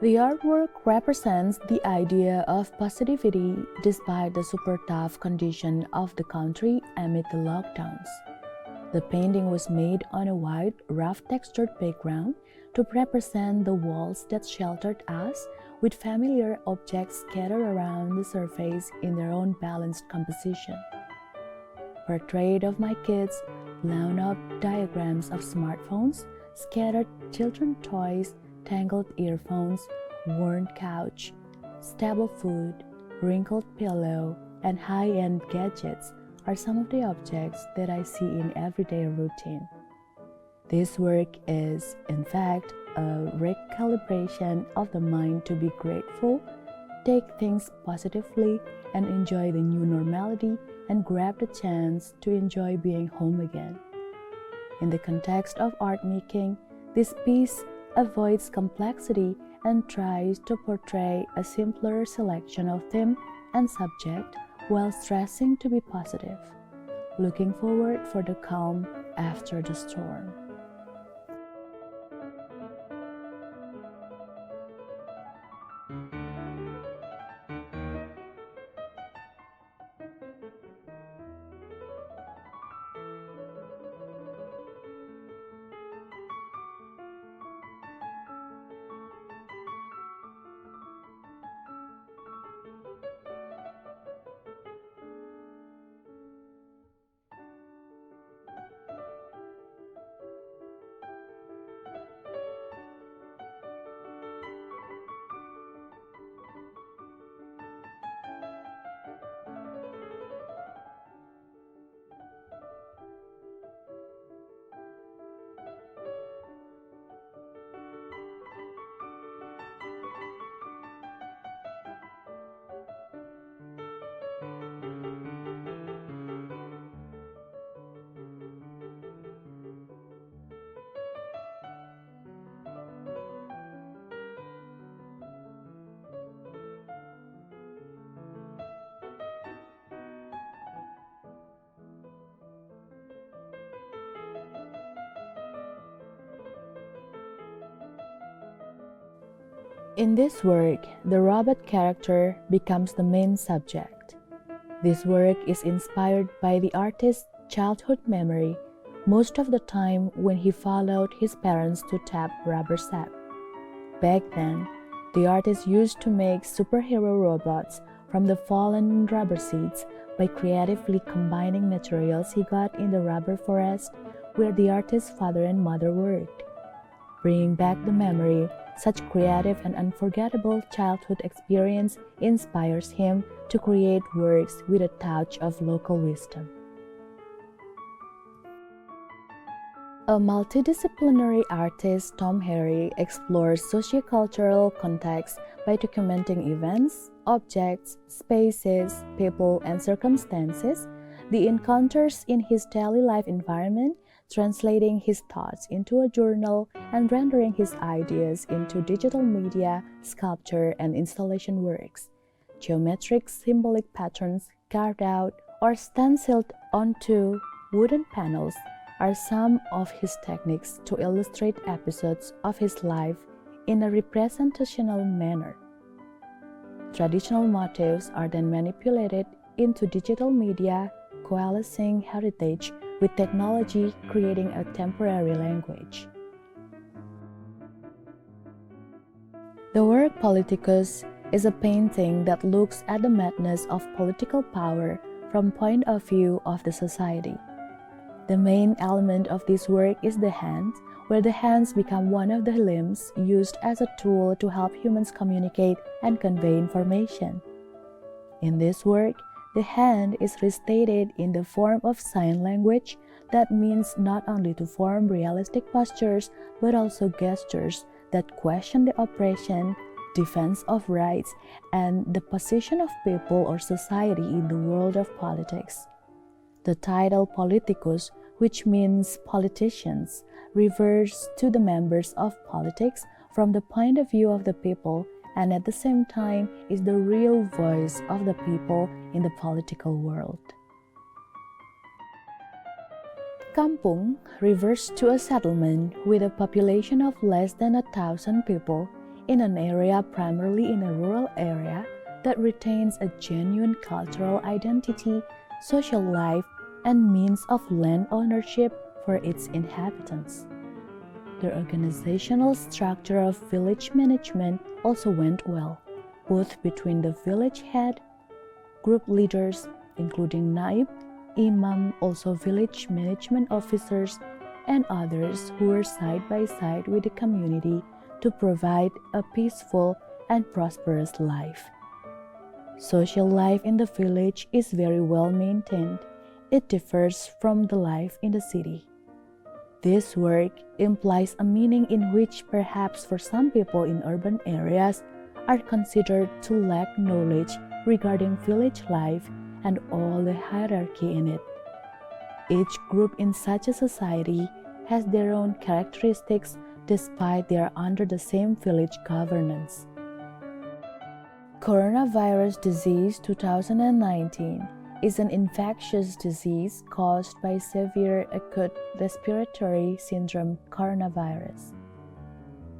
The artwork represents the idea of positivity despite the super tough condition of the country amid the lockdowns. The painting was made on a white, rough-textured background to represent the walls that sheltered us, with familiar objects scattered around the surface in their own balanced composition. Portrait of my kids, blown-up diagrams of smartphones, scattered children toys, tangled earphones, worn couch, stable food, wrinkled pillow, and high-end gadgets are some of the objects that I see in everyday routine. This work is, in fact, a recalibration of the mind to be grateful, take things positively, and enjoy the new normality and grab the chance to enjoy being home again. In the context of art making, this piece avoids complexity and tries to portray a simpler selection of theme and subject while stressing to be positive, looking forward for the calm after the storm. In this work, the robot character becomes the main subject. This work is inspired by the artist's childhood memory, most of the time when he followed his parents to tap rubber sap. Back then, the artist used to make superhero robots from the fallen rubber seeds by creatively combining materials he got in the rubber forest where the artist's father and mother worked. Bringing back the memory, such creative and unforgettable childhood experience inspires him to create works with a touch of local wisdom. A multidisciplinary artist, Tom Harry, explores sociocultural context by documenting events, objects, spaces, people, and circumstances, the encounters in his daily life environment, translating his thoughts into a journal and rendering his ideas into digital media, sculpture, and installation works. Geometric symbolic patterns carved out or stenciled onto wooden panels are some of his techniques to illustrate episodes of his life in a representational manner. Traditional motifs are then manipulated into digital media, coalescing heritage with technology, creating a temporary language. The work Politicus is a painting that looks at the madness of political power from point of view of the society. The main element of this work is the hand, where the hands become one of the limbs used as a tool to help humans communicate and convey information. In this work, the hand is restated in the form of sign language that means not only to form realistic postures but also gestures that question the oppression, defense of rights, and the position of people or society in the world of politics. The title Politicus, which means politicians, refers to the members of politics from the point of view of the people and at the same time is the real voice of the people in the political world. Kampung refers to a settlement with a population of less than 1,000 people in an area primarily in a rural area that retains a genuine cultural identity, social life, and means of land ownership for its inhabitants. The organizational structure of village management also went well, both between the village head, group leaders, including naib, imam, also village management officers, and others who were side by side with the community to provide a peaceful and prosperous life. Social life in the village is very well maintained. It differs from the life in the city. This work implies a meaning in which perhaps for some people in urban areas are considered to lack knowledge regarding village life and all the hierarchy in it. Each group in such a society has their own characteristics despite they are under the same village governance. Coronavirus disease 2019 is an infectious disease caused by severe acute respiratory syndrome coronavirus.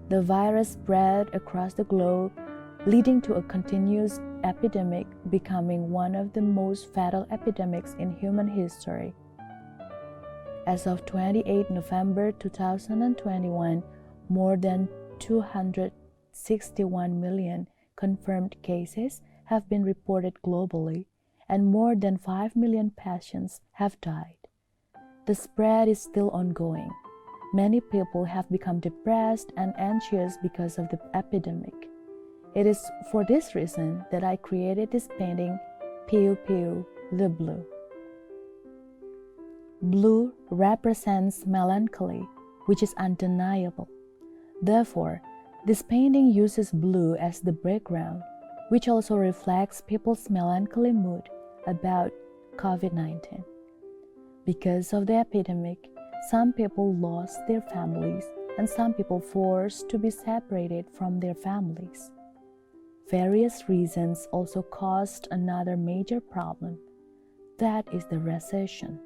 The virus spread across the globe, leading to a continuous epidemic, becoming one of the most fatal epidemics in human history. As of 28 November 2021, more than 261 million confirmed cases have been reported globally, and more than 5 million patients have died. The spread is still ongoing. Many people have become depressed and anxious because of the epidemic. It is for this reason that I created this painting, Piu Piu, the Blue. Blue represents melancholy, which is undeniable. Therefore, this painting uses blue as the background, which also reflects people's melancholy mood about COVID-19. Because of the epidemic, some people lost their families and some people forced to be separated from their families. Various reasons also caused another major problem, that is the recession.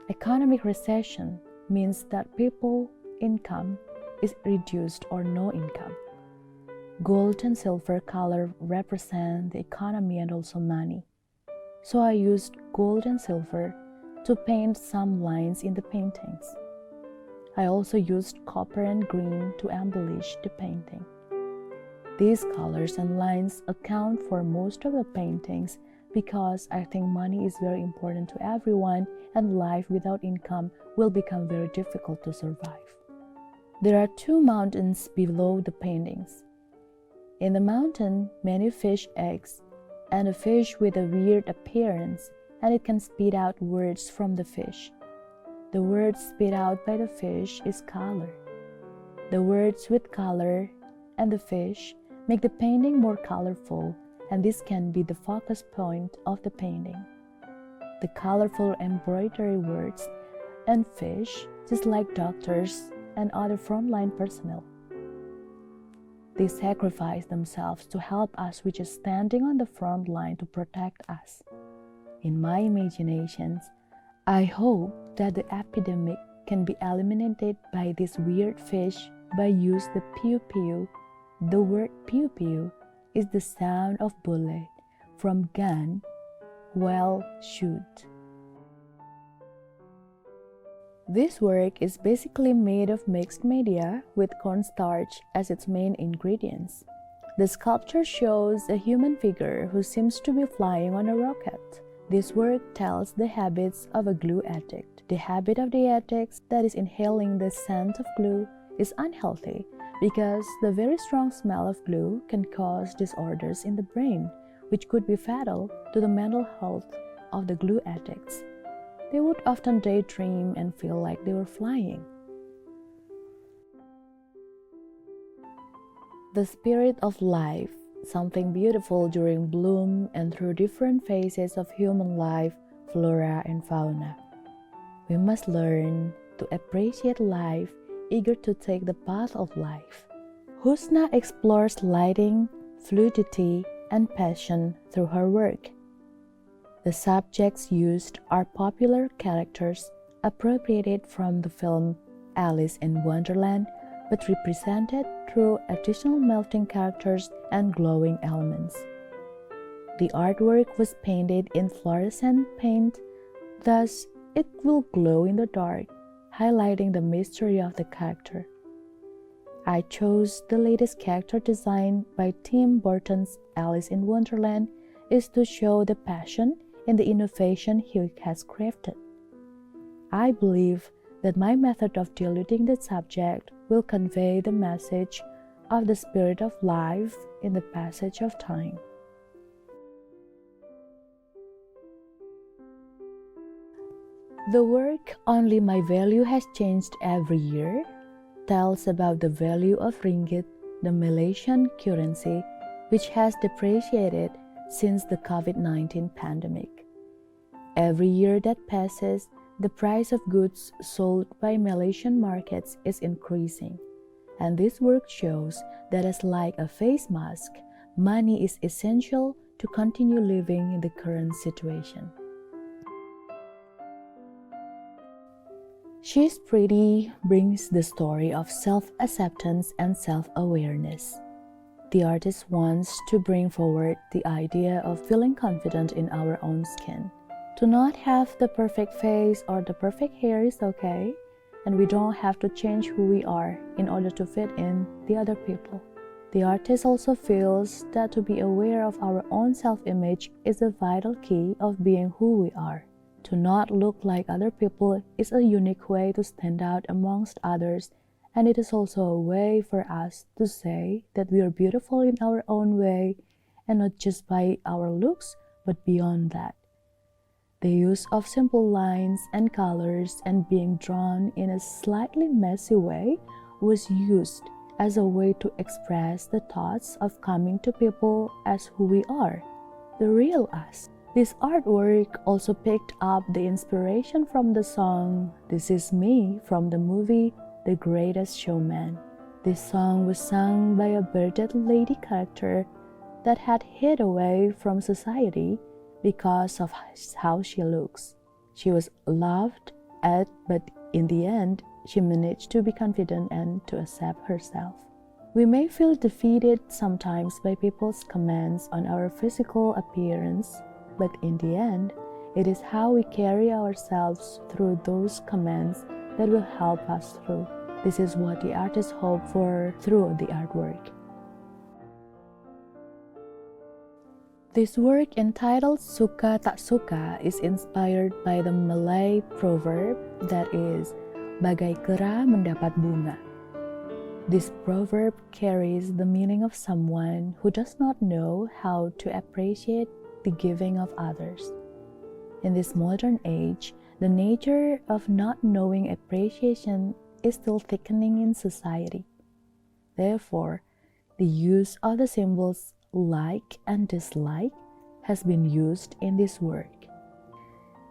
Economic recession means that people's income is reduced or no income. Gold and silver color represent the economy and also money. So I used gold and silver to paint some lines in the paintings. I also used copper and green to embellish the painting. These colors and lines account for most of the paintings because I think money is very important to everyone and life without income will become very difficult to survive. There are two mountains below the paintings. In the mountain, many fish eggs and a fish with a weird appearance, and it can spit out words from the fish. The words spit out by the fish is color. The words with color and the fish make the painting more colorful, and this can be the focus point of the painting. The colorful embroidery words and fish, just like doctors and other frontline personnel. They sacrifice themselves to help us, which is standing on the front line to protect us. In my imaginations, I hope that the epidemic can be eliminated by this weird fish by use the piu piu. The word piu piu is the sound of bullet from gun, well shoot. This work is basically made of mixed media with cornstarch as its main ingredients. The sculpture shows a human figure who seems to be flying on a rocket. This work tells the habits of a glue addict. The habit of the addicts that is inhaling the scent of glue is unhealthy because the very strong smell of glue can cause disorders in the brain, which could be fatal to the mental health of the glue addicts. They would often daydream and feel like they were flying. The spirit of life, something beautiful during bloom and through different phases of human life, flora and fauna. We must learn to appreciate life, eager to take the path of life. Husna explores lighting, fluidity, and passion through her work. The subjects used are popular characters appropriated from the film Alice in Wonderland, but represented through additional melting characters and glowing elements. The artwork was painted in fluorescent paint, thus it will glow in the dark, highlighting the mystery of the character. I chose the latest character design by Tim Burton's Alice in Wonderland is to show the passion and the innovation he has crafted. I believe that my method of diluting the subject will convey the message of the spirit of life in the passage of time. The work Only My Value Has Changed Every Year tells about the value of ringgit, the Malaysian currency, which has depreciated since the COVID-19 pandemic. Every year that passes, the price of goods sold by Malaysian markets is increasing, and this work shows that as like a face mask, money is essential to continue living in the current situation. She's Pretty brings the story of self-acceptance and self-awareness. The artist wants to bring forward the idea of feeling confident in our own skin. To not have the perfect face or the perfect hair is okay, and we don't have to change who we are in order to fit in the other people. The artist also feels that to be aware of our own self-image is a vital key of being who we are. To not look like other people is a unique way to stand out amongst others, and it is also a way for us to say that we are beautiful in our own way, and not just by our looks, but beyond that. The use of simple lines and colors and being drawn in a slightly messy way was used as a way to express the thoughts of coming to people as who we are, the real us. This artwork also picked up the inspiration from the song This Is Me from the movie The Greatest Showman. This song was sung by a bearded lady character that had hid away from society because of how she looks. She was laughed at, but in the end, she managed to be confident and to accept herself. We may feel defeated sometimes by people's comments on our physical appearance, but in the end, it is how we carry ourselves through those comments that will help us through. This is what the artist hoped for through the artwork. This work entitled Suka Tak Suka is inspired by the Malay proverb that is, Bagai kera mendapat bunga. This proverb carries the meaning of someone who does not know how to appreciate the giving of others. In this modern age, the nature of not knowing appreciation is still thickening in society. Therefore, the use of the symbols like and dislike has been used in this work.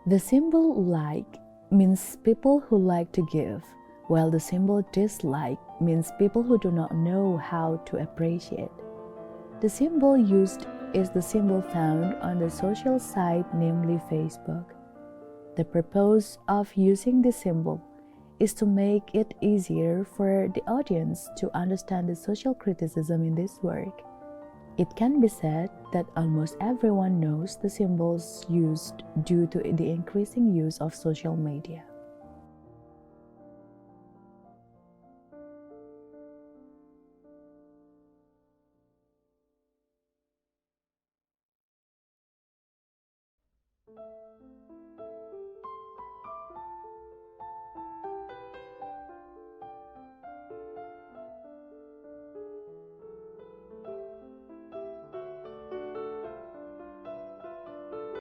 The symbol like means people who like to give, while the symbol dislike means people who do not know how to appreciate. The symbol used is the symbol found on the social site, namely Facebook. The purpose of using this symbol is to make it easier for the audience to understand the social criticism in this work. It can be said that almost everyone knows the symbols used due to the increasing use of social media.